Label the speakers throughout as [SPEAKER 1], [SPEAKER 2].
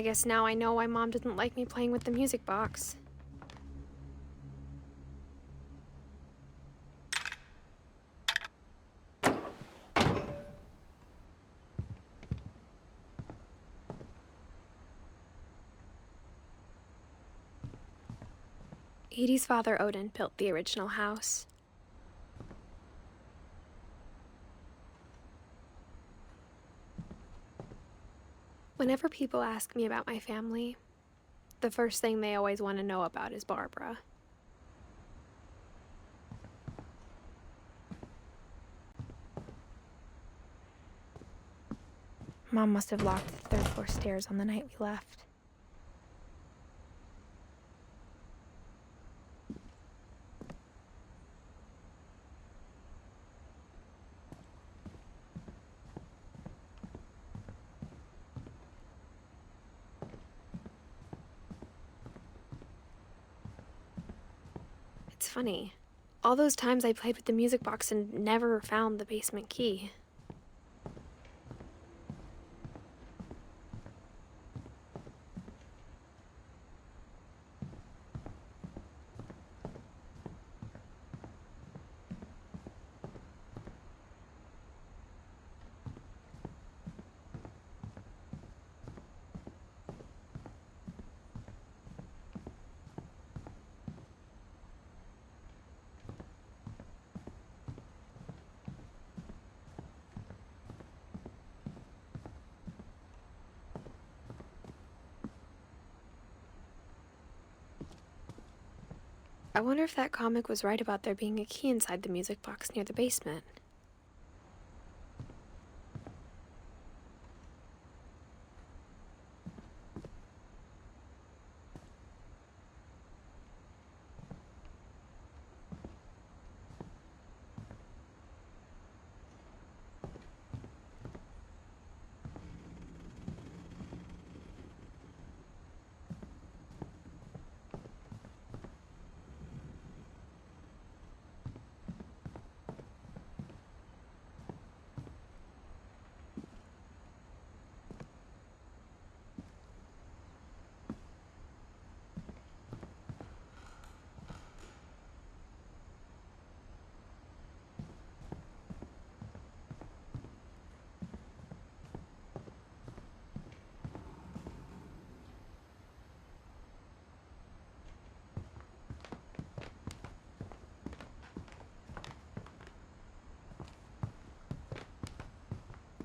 [SPEAKER 1] I guess now I know why Mom didn't like me playing with the music box. Edie's father, Odin, built the original house. Whenever people ask me about my family, the first thing they always want to know about is Barbara. Mom must have locked the third floor stairs on the night we left. It's funny. All those times I played with the music box and never found the basement key. I wonder if that comic was right about there being a key inside the music box near the basement.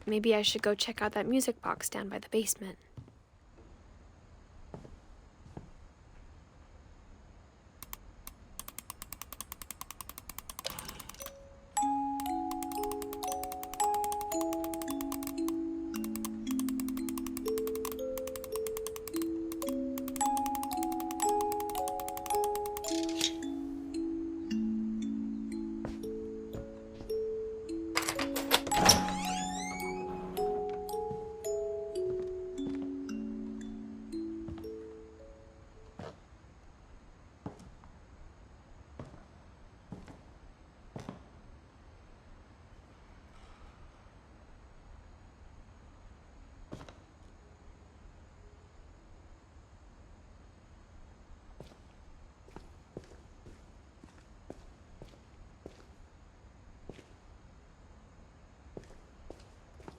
[SPEAKER 1] Maybe I should go check out that music box down by the basement.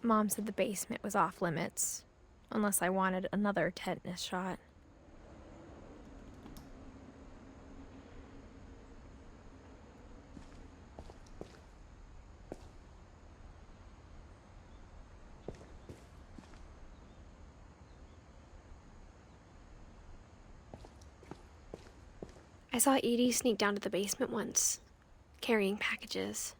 [SPEAKER 1] Mom said the basement was off limits, unless I wanted another tetanus shot. I saw Edie sneak down to the basement once, carrying packages.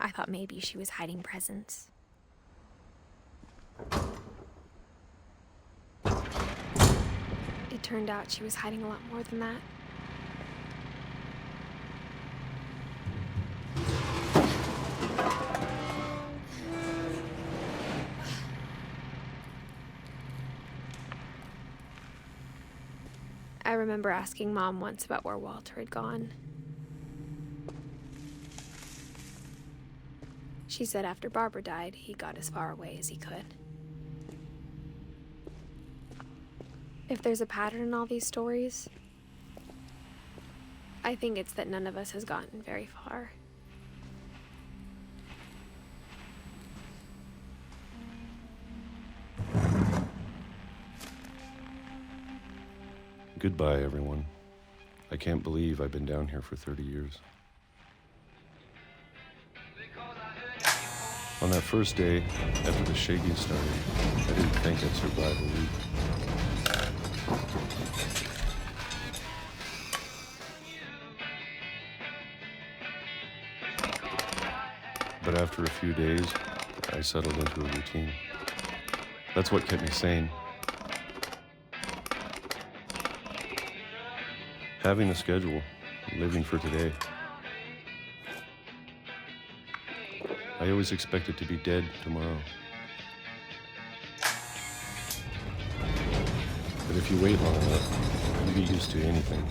[SPEAKER 1] I thought maybe she was hiding presents. It turned out she was hiding a lot more than that. remember asking Mom once about where Walter had gone. She said after Barbara died, he got as far away as he could. If there's a pattern in all these stories, I think it's that none of us has gotten very far.
[SPEAKER 2] Goodbye, everyone. I can't believe I've been down here for 30 years. On that first day, after the shaking started, I didn't think I'd survive a week. But after a few days, I settled into a routine. That's what kept me sane. Having a schedule, living for today. I always expected to be dead tomorrow. But if you wait long enough, you get used to anything.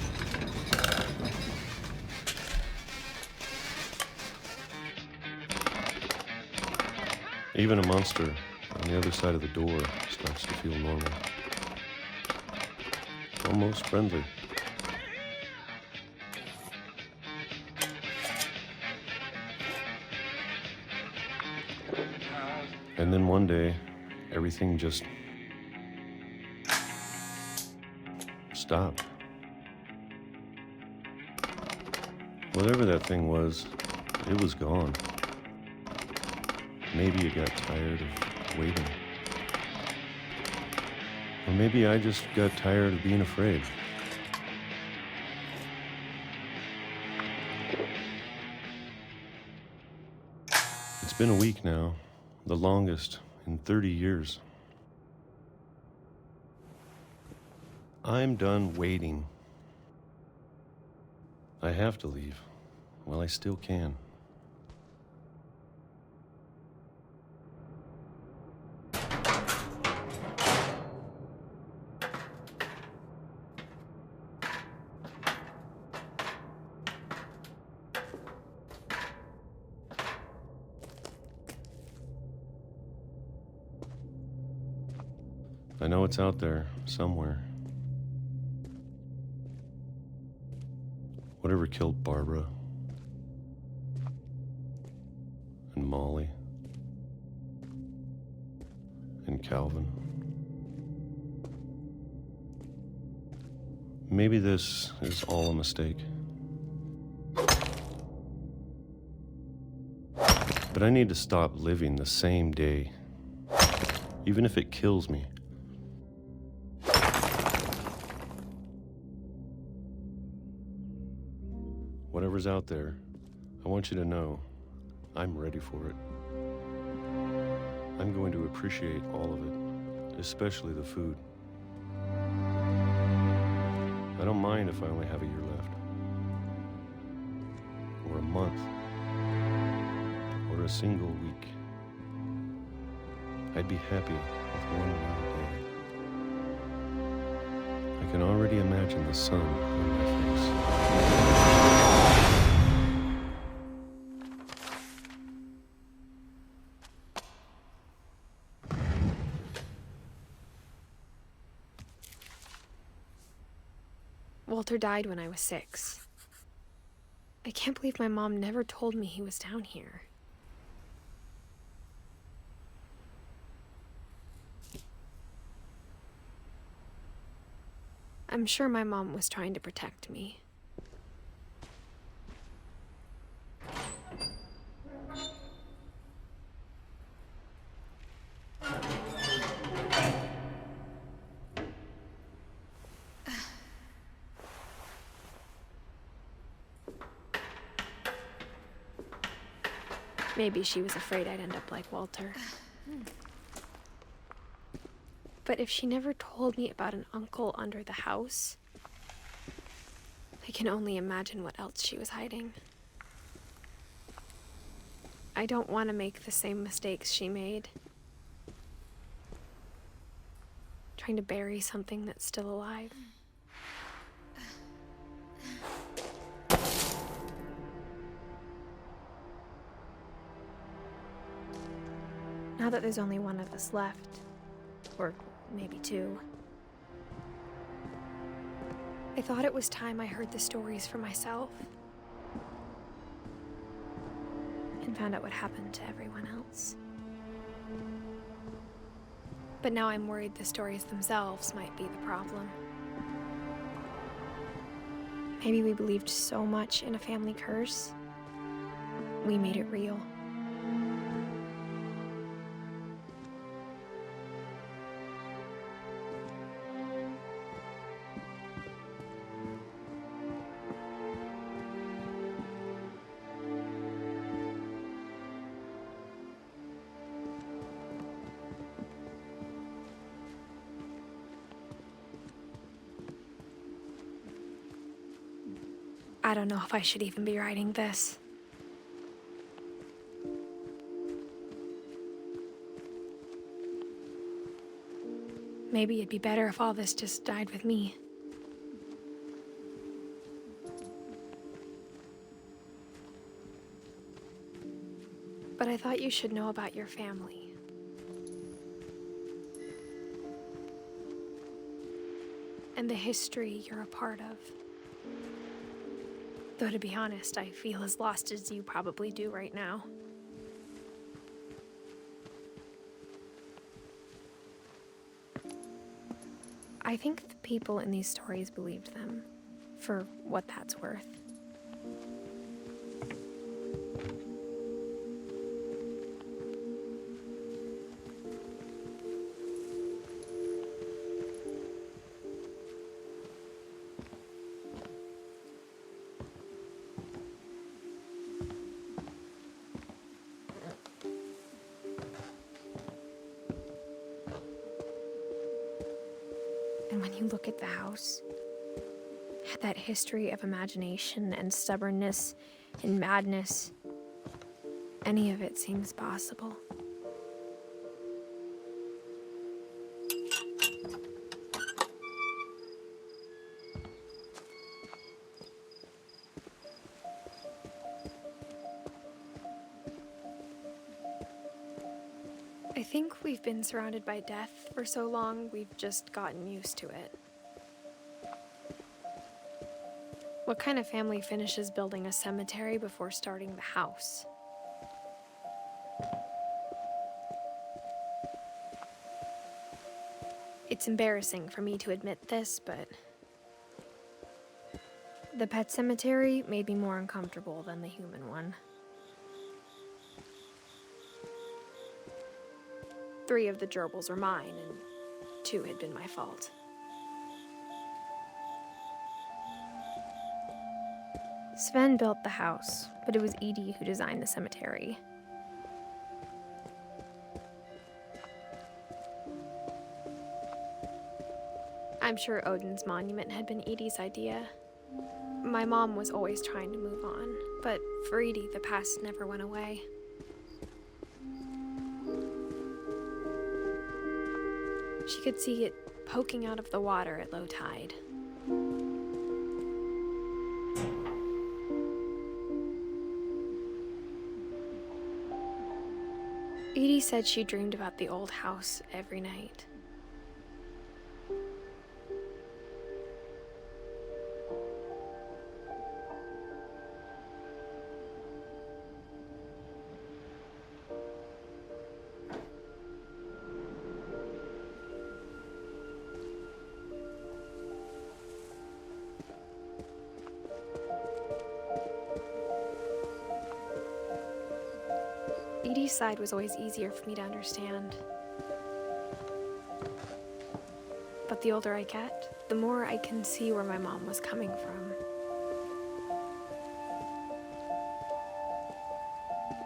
[SPEAKER 2] Even a monster on the other side of the door starts to feel normal. Almost friendly. And then one day, everything just stopped. Whatever that thing was, it was gone. Maybe it got tired of waiting. Or maybe I just got tired of being afraid. It's been a week now. The longest in 30 years. I'm done waiting. I have to leave while I still can. I know it's out there, somewhere. Whatever killed Barbara and Molly and Calvin. Maybe this is all a mistake. But I need to stop living the same day, even if it kills me. Whatever's out there, I want you to know I'm ready for it. I'm going to appreciate all of it, especially the food. I don't mind if I only have a year left, or a month, or a single week. I'd be happy with one more day. I can already imagine the sun on my face.
[SPEAKER 1] Walter died when I was 6. I can't believe my mom never told me he was down here. I'm sure my mom was trying to protect me. Maybe she was afraid I'd end up like Walter. But if she never told me about an uncle under the house, I can only imagine what else she was hiding. I don't want to make the same mistakes she made. Trying to bury something that's still alive. Now that there's only one of us left, or maybe two, I thought it was time I heard the stories for myself and found out what happened to everyone else. But now I'm worried the stories themselves might be the problem. Maybe we believed so much in a family curse, we made it real. I don't know if I should even be writing this. Maybe it'd be better if all this just died with me. But I thought you should know about your family. And the history you're a part of. Though to be honest, I feel as lost as you probably do right now. I think the people in these stories believed them, for what that's worth. And when you look at the house, that history of imagination and stubbornness and madness, any of it seems possible. I think we've been surrounded by death for so long, we've just gotten used to it. What kind of family finishes building a cemetery before starting the house? It's embarrassing for me to admit this, but the pet cemetery made me more uncomfortable than the human one. 3 of the gerbils are mine, and 2 had been my fault. Sven built the house, but it was Edie who designed the cemetery. I'm sure Odin's monument had been Edie's idea. My mom was always trying to move on, but for Edie, the past never went away. She could see it poking out of the water at low tide. Edie said she dreamed about the old house every night. Edie's side was always easier for me to understand. But the older I get, the more I can see where my mom was coming from.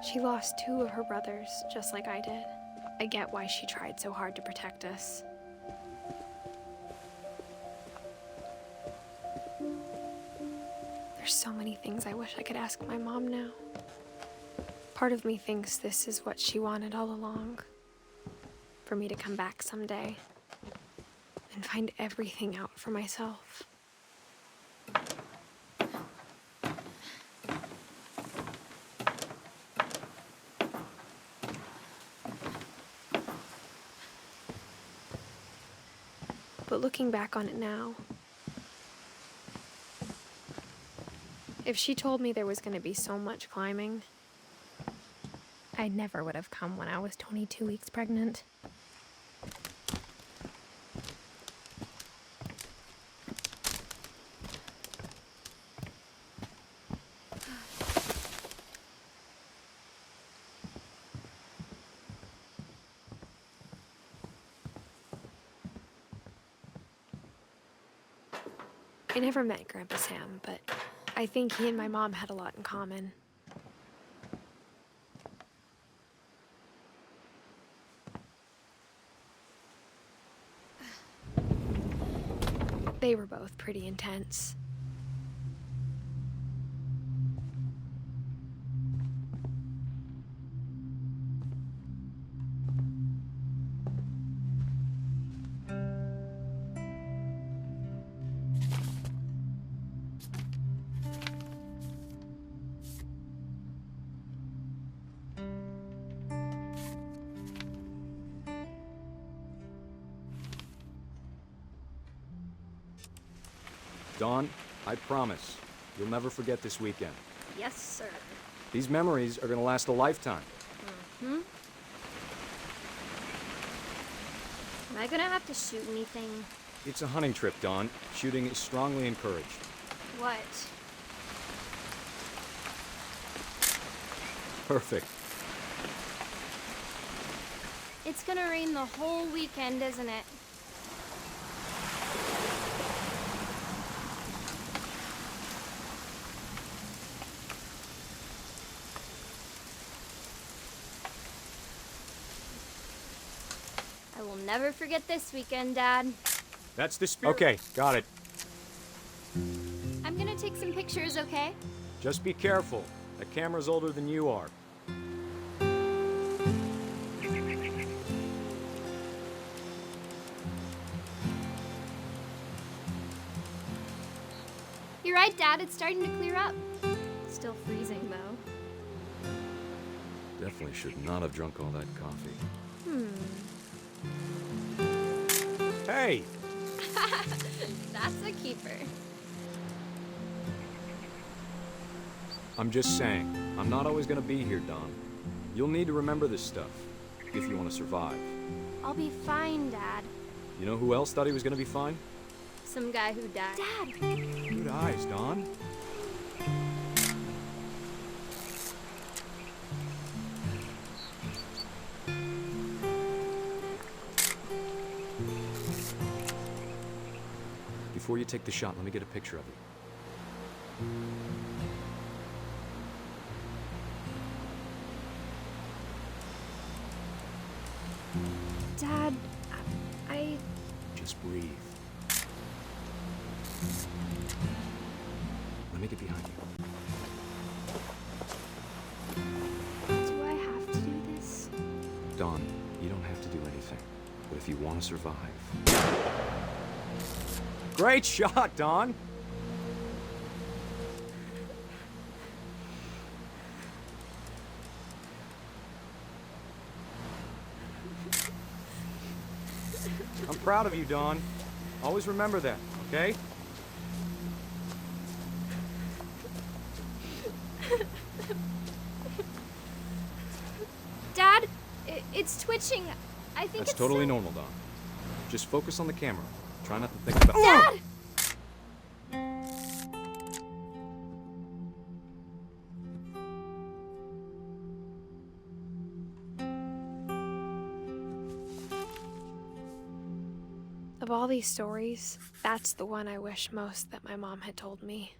[SPEAKER 1] She lost 2 of her brothers, just like I did. I get why she tried so hard to protect us. There's so many things I wish I could ask my mom now. Part of me thinks this is what she wanted all along. For me to come back someday and find everything out for myself. But looking back on it now, if she told me there was going to be so much climbing, I never would have come when I was 22 weeks pregnant. I never met Grandpa Sam, but I think he and my mom had a lot in common. They were both pretty intense.
[SPEAKER 3] Dawn, I promise, you'll never forget this weekend.
[SPEAKER 4] Yes, sir.
[SPEAKER 3] These memories are gonna last a lifetime.
[SPEAKER 4] Am I gonna have to shoot anything?
[SPEAKER 3] It's a hunting trip, Dawn. Shooting is strongly encouraged.
[SPEAKER 4] What?
[SPEAKER 3] Perfect.
[SPEAKER 4] It's gonna rain the whole weekend, isn't it? I will never forget this weekend, Dad.
[SPEAKER 3] That's the spirit. Okay, got it.
[SPEAKER 4] I'm gonna take some pictures, okay?
[SPEAKER 3] Just be careful. That camera's older than you are.
[SPEAKER 4] You're right, Dad. It's starting to clear up. Still freezing, though.
[SPEAKER 3] Definitely should not have drunk all that coffee. Hey!
[SPEAKER 4] That's a keeper.
[SPEAKER 3] I'm just saying, I'm not always gonna be here, Dawn. You'll need to remember this stuff, if you want to survive.
[SPEAKER 4] I'll be fine, Dad.
[SPEAKER 3] You know who else thought he was gonna be fine?
[SPEAKER 4] Some guy who died. Dad!
[SPEAKER 3] Good eyes, Dawn. Before you take the shot, let me get a picture of you.
[SPEAKER 1] Dad, I...
[SPEAKER 3] Just breathe. Let me get behind you.
[SPEAKER 1] Do I have to do this?
[SPEAKER 3] Dawn, you don't have to do anything. But if you want to survive... Great shot, Dawn! I'm proud of you, Dawn. Always remember that, okay?
[SPEAKER 4] Dad, it's twitching. I think
[SPEAKER 3] That's
[SPEAKER 4] it's
[SPEAKER 3] totally normal, Dawn. Just focus on the camera. Try not to think about...
[SPEAKER 4] Dad!
[SPEAKER 1] Of all these stories, that's the one I wish most that my mom had told me.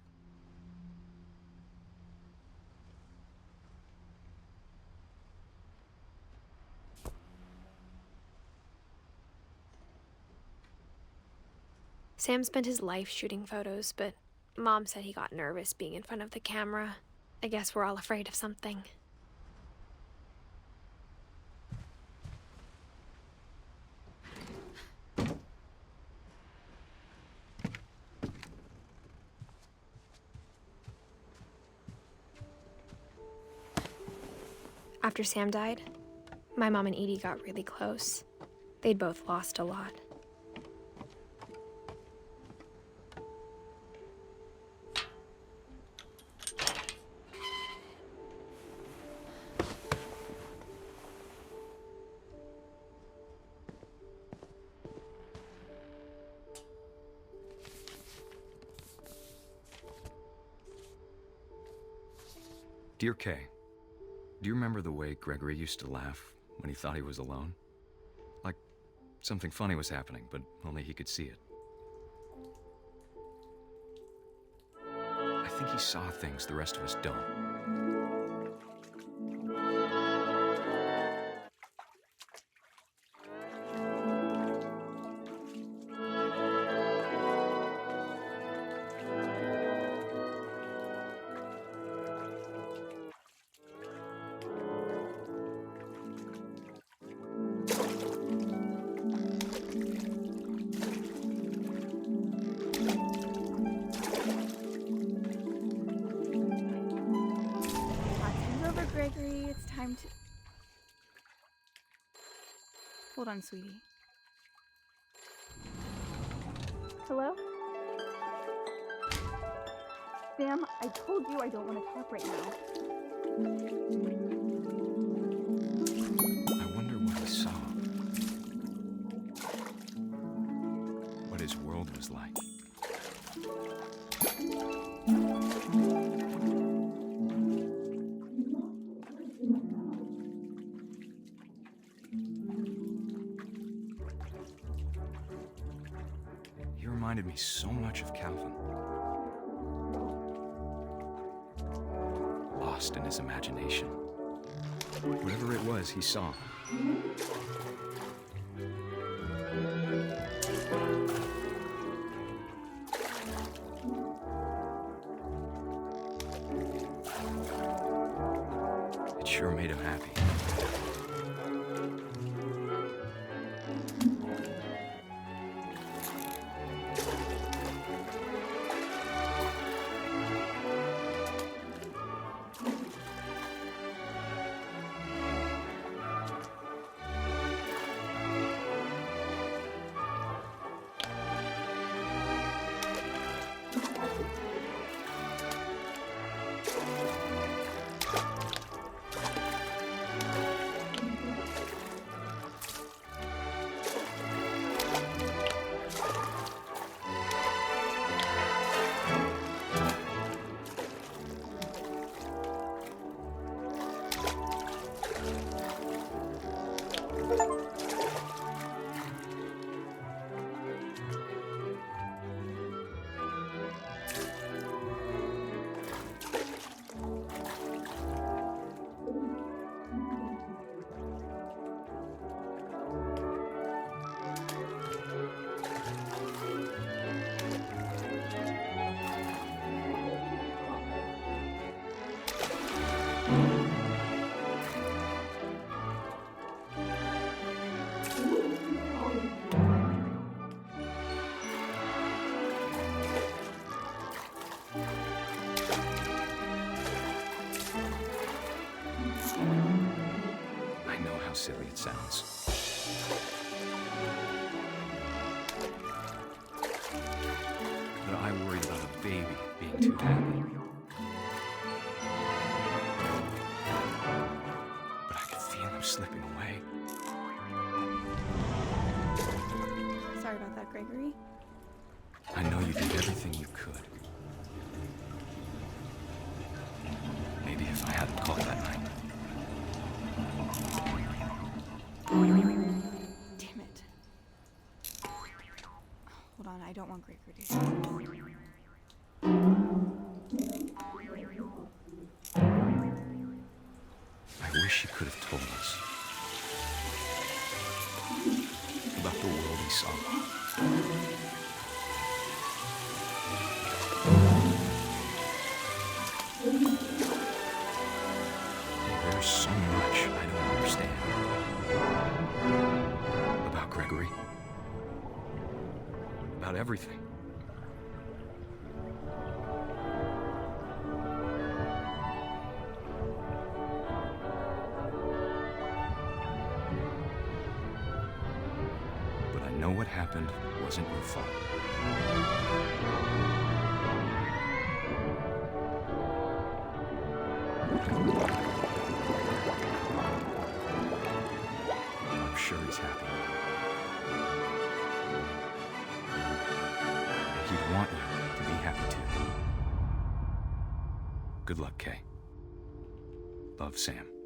[SPEAKER 1] Sam spent his life shooting photos, but Mom said he got nervous being in front of the camera. I guess we're all afraid of something. After Sam died, my mom and Edie got really close. They'd both lost a lot.
[SPEAKER 3] Dear Kay, do you remember the way Gregory used to laugh when he thought he was alone? Like something funny was happening, but only he could see it. I think he saw things the rest of us don't.
[SPEAKER 5] Gregory, it's time to... Hold on, sweetie. Hello? Sam, I told you I don't want to talk right now.
[SPEAKER 3] I wonder what he saw. What his world was like. He reminded me so much of Calvin. Lost in his imagination. Whatever it was he saw. It sure made him happy. I know how silly it sounds. But I worried about a baby being too happy. But I could feel him slipping away.
[SPEAKER 5] Sorry about that, Gregory.
[SPEAKER 3] I know you did everything you could. Maybe if I hadn't called that night.
[SPEAKER 5] Damn it. Hold on, I don't want Gregory to hear this.
[SPEAKER 3] I wish he could have told us about the world he saw. There's so much I don't understand about Gregory, about everything. But I know what happened wasn't your fault. I'm sure he's happy. And he'd want you to be happy too. Good luck, Kay. Love, Sam.